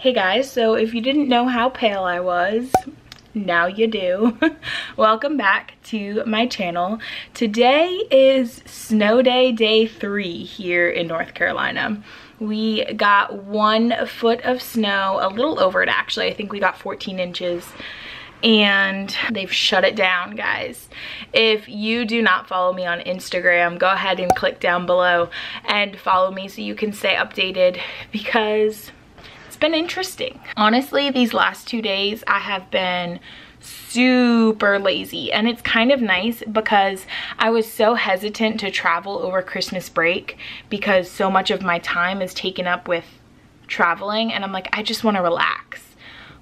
Hey guys, so if you didn't know how pale I was, now you do. Welcome back to my channel. Today is snow day, day 3 here in North Carolina. We got 1 foot of snow, a little over it actually. I think we got 14 inches. And they've shut it down, guys. If you do not follow me on Instagram, go ahead and click down below and follow me so you can stay updated, because it's been interesting. Honestly, these last 2 days I have been super lazy, and it's kind of nice because I was so hesitant to travel over Christmas break because so much of my time is taken up with traveling, and I'm like, I just want to relax.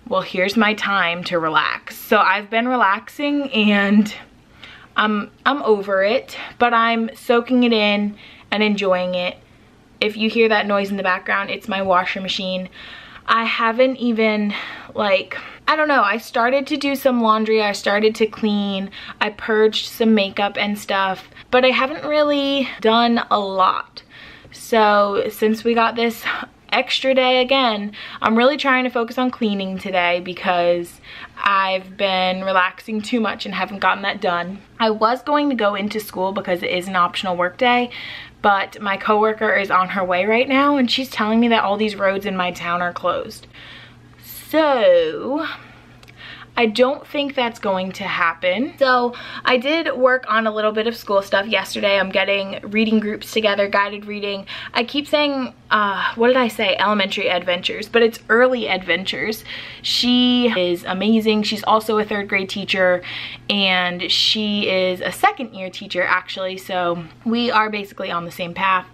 Well, here's my time to relax. So I've been relaxing and I'm over it, but I'm soaking it in and enjoying it. If you hear that noise in the background, it's my washer machine. I haven't even, I don't know, I started to do some laundry, I started to clean, I purged some makeup and stuff, but I haven't really done a lot. So since we got this extra day again, I'm really trying to focus on cleaning today because I've been relaxing too much and haven't gotten that done. I was going to go into school because it is an optional work day, but my coworker is on her way right now and she's telling me that all these roads in my town are closed. So I don't think that's going to happen. So I did work on a little bit of school stuff yesterday. I'm getting reading groups together, guided reading. I keep saying, what did I say? Elementary adventures, but it's early adventures. She is amazing. She's also a 3rd grade teacher, and she is a 2nd year teacher actually. So we are basically on the same path,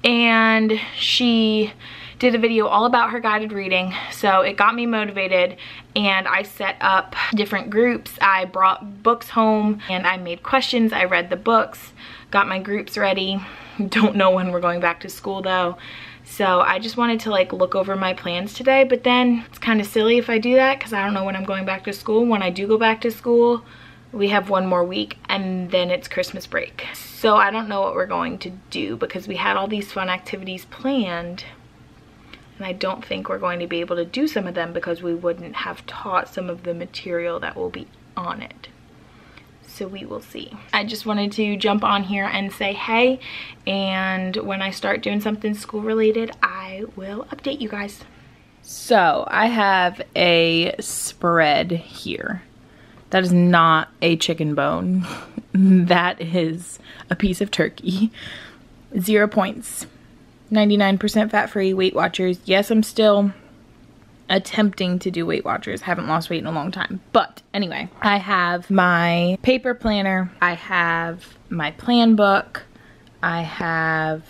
and she did a video all about her guided reading, so it got me motivated, and I set up different groups. I brought books home and I made questions. I read the books, got my groups ready. Don't know when we're going back to school though, so I just wanted to look over my plans today, but then it's kind of silly if I do that because I don't know when I'm going back to school. When I do go back to school, we have 1 more week and then it's Christmas break, so I don't know what we're going to do because we had all these fun activities planned. And I don't think we're going to be able to do some of them because we wouldn't have taught some of the material that will be on it. So we will see. I just wanted to jump on here and say hey, and when I start doing something school related, I will update you guys. So I have a spread here. That is not a chicken bone. That is a piece of turkey. 0 points. 99% fat-free, Weight Watchers. Yes, I'm still attempting to do Weight Watchers. Haven't lost weight in a long time. But anyway, I have my paper planner. I have my plan book. I have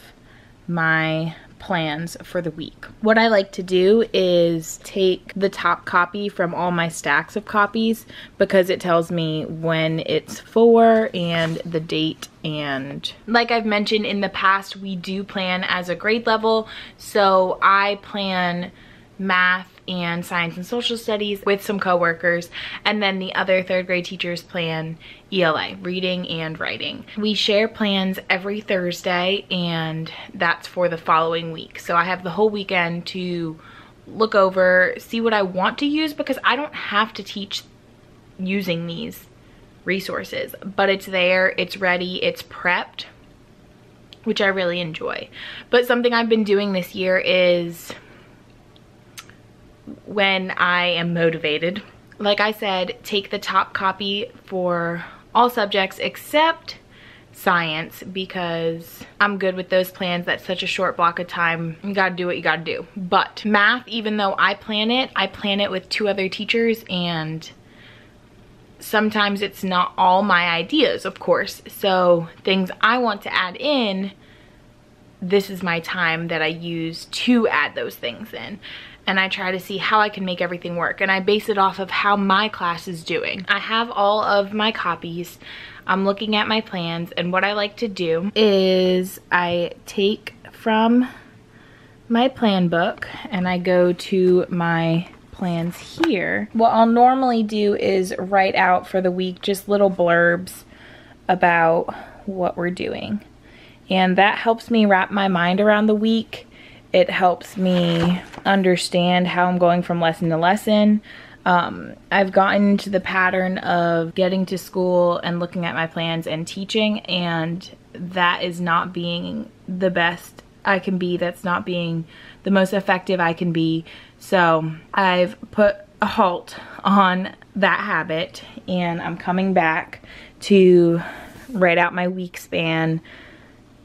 my plans for the week. What I like to do is take the top copy from all my stacks of copies because it tells me when it's for and the date, and like I've mentioned in the past, we do plan as a grade level, so I plan math and science and social studies with some coworkers, and then the other 3rd grade teachers plan ELA, reading and writing. We share plans every Thursday, and that's for the following week. So I have the whole weekend to look over, see what I want to use, because I don't have to teach using these resources, but it's there, it's ready, it's prepped, which I really enjoy. But something I've been doing this year is, when I am motivated, like I said, take the top copy for all subjects except science, because I'm good with those plans. That's such a short block of time. You gotta do what you gotta do. But math, even though I plan it with 2 other teachers, and sometimes it's not all my ideas, of course. So things I want to add in, this is my time that I use to add those things in. And I try to see how I can make everything work, and I base it off of how my class is doing. I have all of my copies. I'm looking at my plans, and what I like to do is I take from my plan book and I go to my plans here. What I'll normally do is write out for the week just little blurbs about what we're doing, and that helps me wrap my mind around the week It helps me understand how I'm going from lesson to lesson. I've gotten into the pattern of getting to school and looking at my plans and teaching, and that is not being the best I can be. That's not being the most effective I can be. So I've put a halt on that habit, and I'm coming back to write out my week span,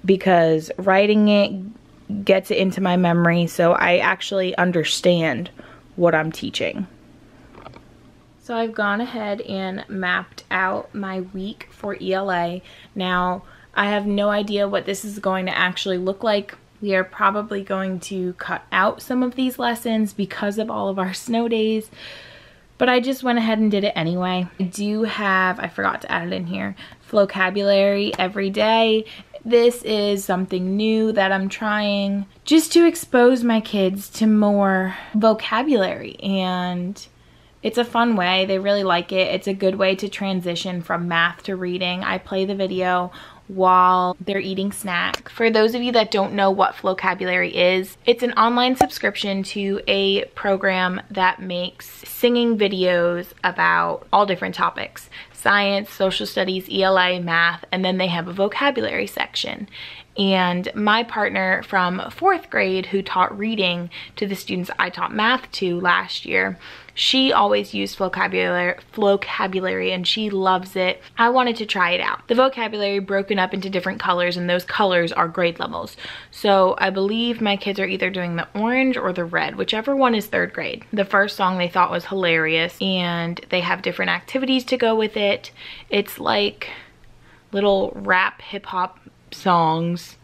because writing it gets it into my memory so I actually understand what I'm teaching. So I've gone ahead and mapped out my week for ELA. Now, I have no idea what this is going to actually look like. We are probably going to cut out some of these lessons because of all of our snow days, but I just went ahead and did it anyway. I do have, I forgot to add it in here, vocabulary every day. This is something new that I'm trying just to expose my kids to more vocabulary, and it's a fun way. They really like it. It's a good way to transition from math to reading. I play the video while they're eating snack. For those of you that don't know what Flocabulary is, it's an online subscription to a program that makes singing videos about all different topics: science, social studies, ELA, math, and then they have a vocabulary section. And my partner from 4th grade, who taught reading to the students I taught math to last year, she always used vocabulary and she loves it. I wanted to try it out. The vocabulary broken up into different colors, and those colors are grade levels. So I believe my kids are either doing the orange or the red, whichever one is 3rd grade. The first song they thought was hilarious, and they have different activities to go with it. It's like little rap hip hop songs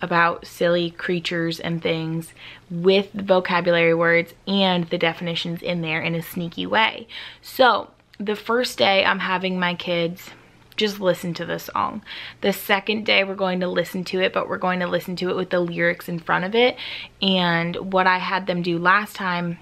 about silly creatures and things with the vocabulary words and the definitions in there in a sneaky way. So the first day I'm having my kids just listen to the song. The second day we're going to listen to it, but we're going to listen to it with the lyrics in front of it. And what I had them do last time,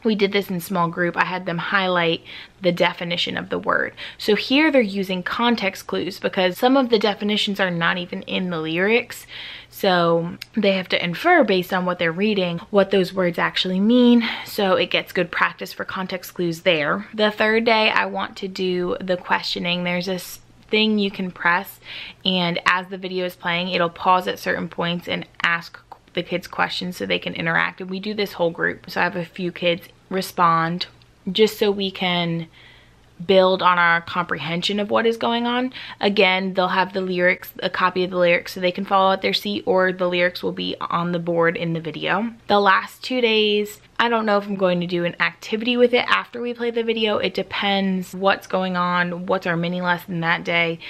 we did this in small group, I had them highlight the definition of the word. So here they're using context clues because some of the definitions are not even in the lyrics. So they have to infer based on what they're reading what those words actually mean. So it gets good practice for context clues there. The third day I want to do the questioning. There's this thing you can press, and as the video is playing, it'll pause at certain points and ask the kids questions so they can interact. And we do this whole group. So I have a few kids respond just so we can build on our comprehension of what is going on. Again, they'll have the lyrics, a copy of the lyrics, so they can follow at their seat, or the lyrics will be on the board in the video. The last 2 days, I don't know if I'm going to do an activity with it after we play the video. It depends what's going on, what's our mini lesson that day.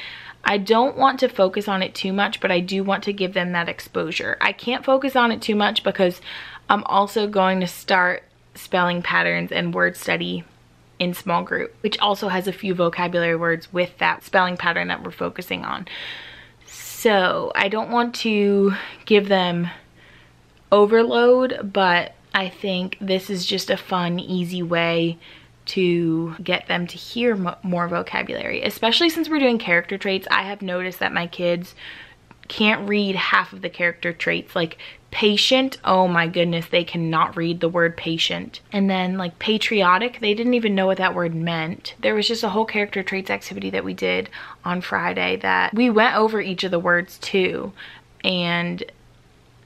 I don't want to focus on it too much, but I do want to give them that exposure. I can't focus on it too much because I'm also going to start spelling patterns and word study in small group, which also has a few vocabulary words with that spelling pattern that we're focusing on. So I don't want to give them overload, but I think this is just a fun, easy way to get them to hear more vocabulary, especially since we're doing character traits. I have noticed that my kids can't read half of the character traits. Like patient, oh my goodness, they cannot read the word patient. And then like patriotic, they didn't even know what that word meant. There was just a whole character traits activity that we did on Friday that we went over each of the words too, and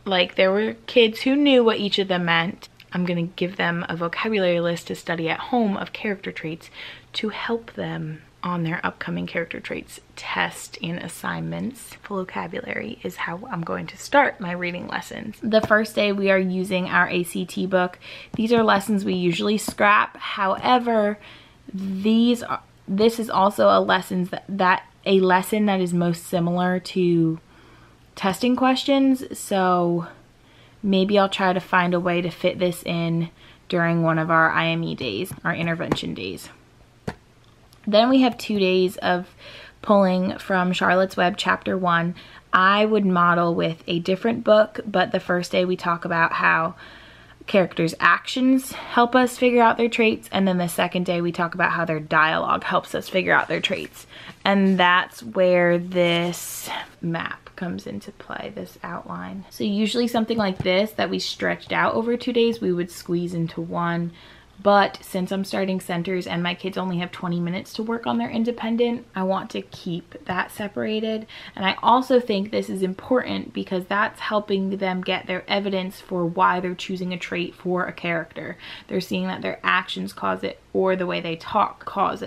like there were kids who knew what each of them meant. I'm gonna give them a vocabulary list to study at home of character traits to help them on their upcoming character traits test and assignments. Vocabulary is how I'm going to start my reading lessons. The first day we are using our ACT book. These are lessons we usually scrap. However, this is also a lesson that is most similar to testing questions. So maybe I'll try to find a way to fit this in during one of our IME days, our intervention days. Then we have 2 days of pulling from Charlotte's Web chapter 1. I would model with a different book, but the first day we talk about how characters' actions help us figure out their traits, and then the second day we talk about how their dialogue helps us figure out their traits. And that's where this map comes into play, this outline. So usually something like this that we stretched out over 2 days, we would squeeze into one. But since I'm starting centers and my kids only have 20 minutes to work on their independent, I want to keep that separated. And I also think this is important because that's helping them get their evidence for why they're choosing a trait for a character. They're seeing that their actions cause it, or the way they talk cause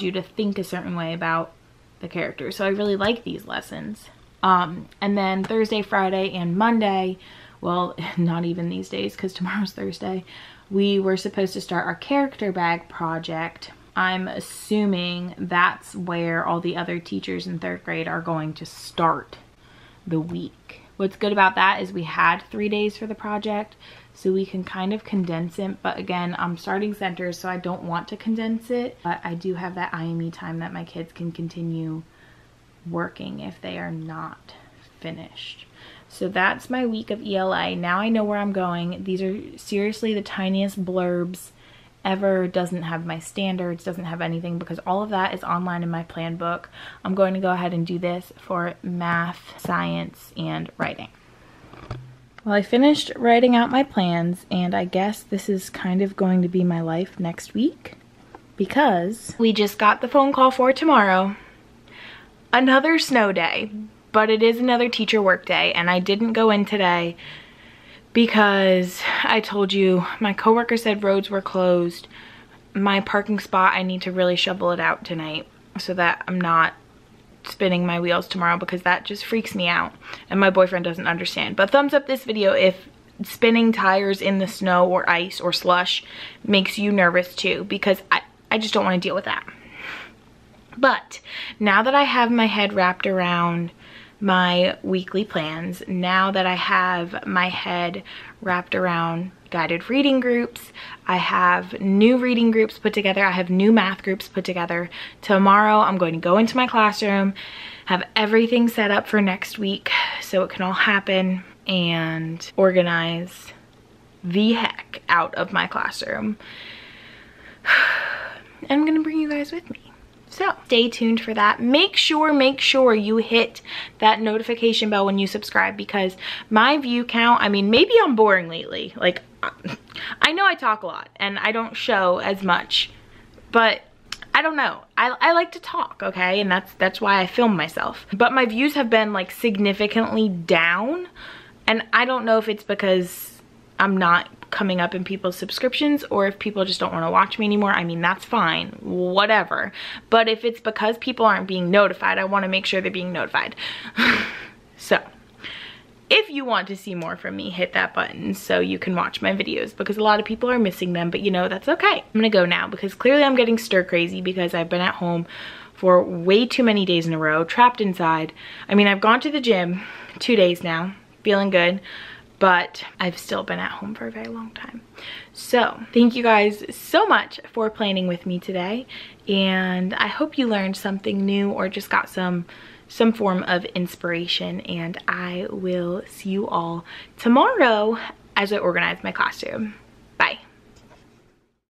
you to think a certain way about the character. So I really like these lessons. And then Thursday, Friday, and Monday, well, not even these days because tomorrow's Thursday, we were supposed to start our character bag project. I'm assuming that's where all the other teachers in 3rd grade are going to start the week. What's good about that is we had 3 days for the project, so we can kind of condense it. But again, I'm starting centers, so I don't want to condense it. But I do have that IME time that my kids can continue working if they are not finished. So that's my week of ELA. Now I know where I'm going. These are seriously the tiniest blurbs ever. Doesn't have my standards, doesn't have anything, because all of that is online in my plan book. I'm going to go ahead and do this for math, science, and writing. Well, I finished writing out my plans, and I guess this is kind of going to be my life next week, because we just got the phone call for tomorrow. Another snow day. But it is another teacher work day, and I didn't go in today because I told you my coworker said roads were closed. My parking spot, I need to really shovel it out tonight so that I'm not spinning my wheels tomorrow, because that just freaks me out and my boyfriend doesn't understand. But thumbs up this video if spinning tires in the snow or ice or slush makes you nervous too, because I just don't want to deal with that. But now that I have my head wrapped around my weekly plans, now that I have my head wrapped around guided reading groups, I have new reading groups put together, I have new math groups put together. Tomorrow I'm going to go into my classroom, have everything set up for next week so it can all happen, and organize the heck out of my classroom. I'm gonna bring you guys with me. So stay tuned for that. Make sure you hit that notification bell when you subscribe, because my view count, I mean, maybe I'm boring lately. Like, I know I talk a lot and I don't show as much, but I don't know. I like to talk, okay? And that's why I film myself. But my views have been like significantly down, and I don't know if it's because I'm not coming up in people's subscriptions or if people just don't want to watch me anymore. I mean, that's fine, whatever. But if it's because people aren't being notified, I want to make sure they're being notified. So if you want to see more from me, hit that button so you can watch my videos, because a lot of people are missing them, but you know, that's okay. I'm gonna go now because clearly I'm getting stir crazy because I've been at home for way too many days in a row, trapped inside. I mean, I've gone to the gym 2 days now, feeling good, but I've still been at home for a very long time. So thank you guys so much for planning with me today, and I hope you learned something new or just got some form of inspiration, and I will see you all tomorrow as I organize my classroom. Bye.